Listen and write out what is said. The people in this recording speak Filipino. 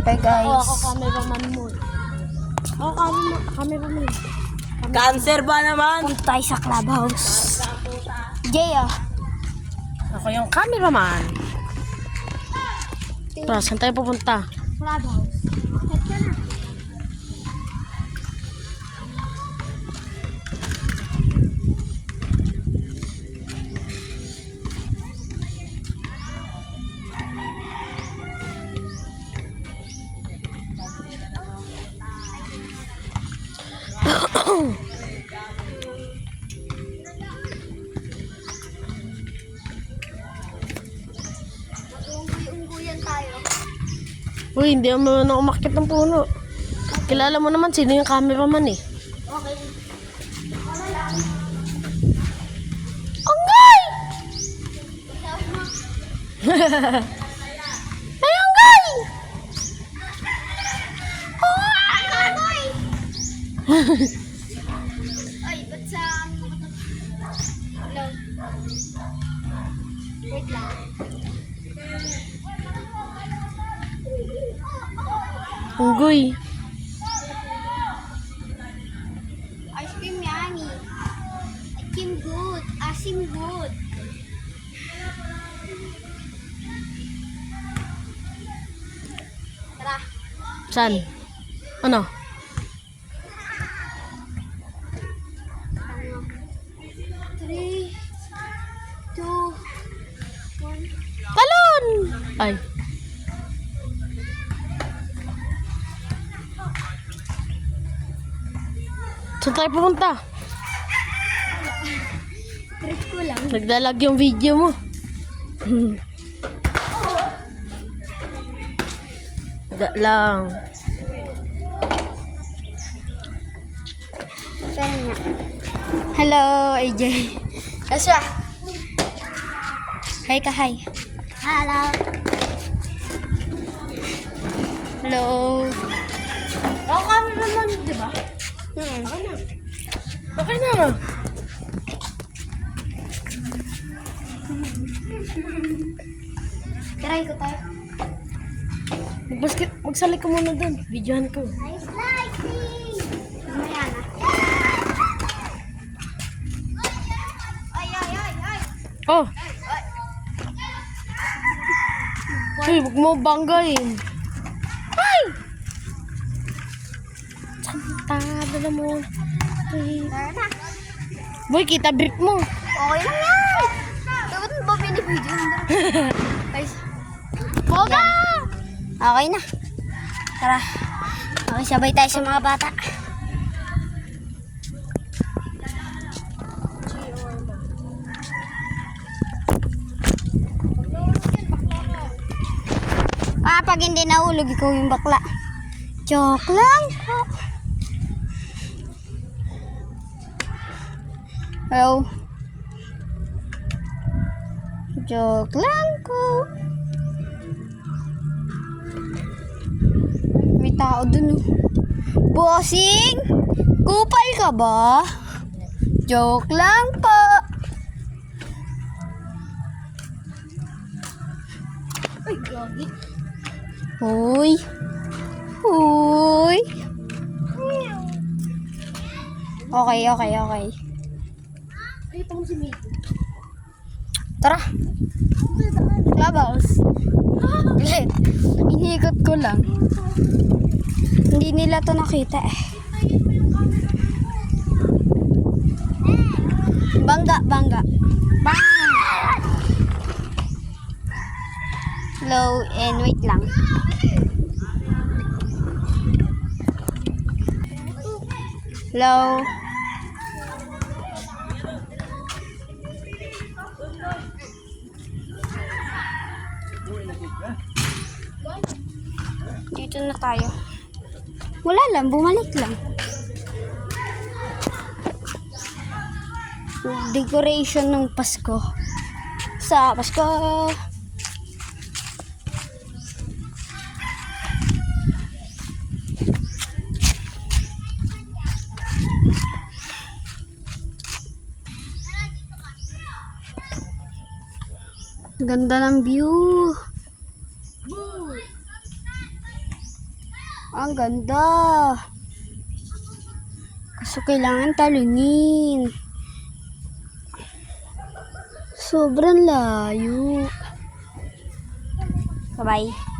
Hey guys. Ako cameraman mo. Ako cameraman. Cancer ba naman? Punta tayo sa clubhouse. Jay Ako yung cameraman. Tara, saan tayo pupunta? Clubhouse. Head ka na. Ungguyan tayo. Uy, hindi naman ako umakyat ng puno. Kilala mo naman sino yung cameraman eh. Okay. Anggay! Ay, anggay! Ay, ba't sa hello? Wait lang. Unggoy. Ice cream yummy. Asim good. Asim good. Tara. Saan? Ano? 3, 2, 1. Talon! Ay. Saan tayo pupunta? Trip ko lang. Nagdalag yung video mo. Da lang. Saan nga? Hello, AJ. Asya. Hi ka, hi. Hello. Hello. Ako kami naman, di ba? Okay na. Try ko tayo. Magsalik ka muna doon. Videohan ko. Nice lighting! Ayan na. Ay, ay, ay, ay! Oh! Uy, huwag mo banggain. Ay! Santa, dala mo. Uy. Tara na. Boy, kita brick mo. Okay lang yan! Dapat mo ba binibidyo? Guys. Boga! Okay na. Tara. Okay, sabay tayo sa mga bata. Pag hindi nahulog, ikaw yung bakla. Joke lang po. Hello. Joke lang po. May tao dun oh. Bossing! Kupal ka ba? Joke lang po. Ay, gagi. Hoy. Hoy. Okay, okay, okay. Tara. Clubhouse. Iniikot ko lang. Hindi nila to nakita eh. Bangga, bangga. Bang! Slow and wait lang. Hello. Dito na tayo. Wala lang, bumalik lang. Decoration ng Pasko. Sa Pasko. Ganda ng view. Ang ganda. Kaso kailangan talunin. Sobrang layo. Bye-bye.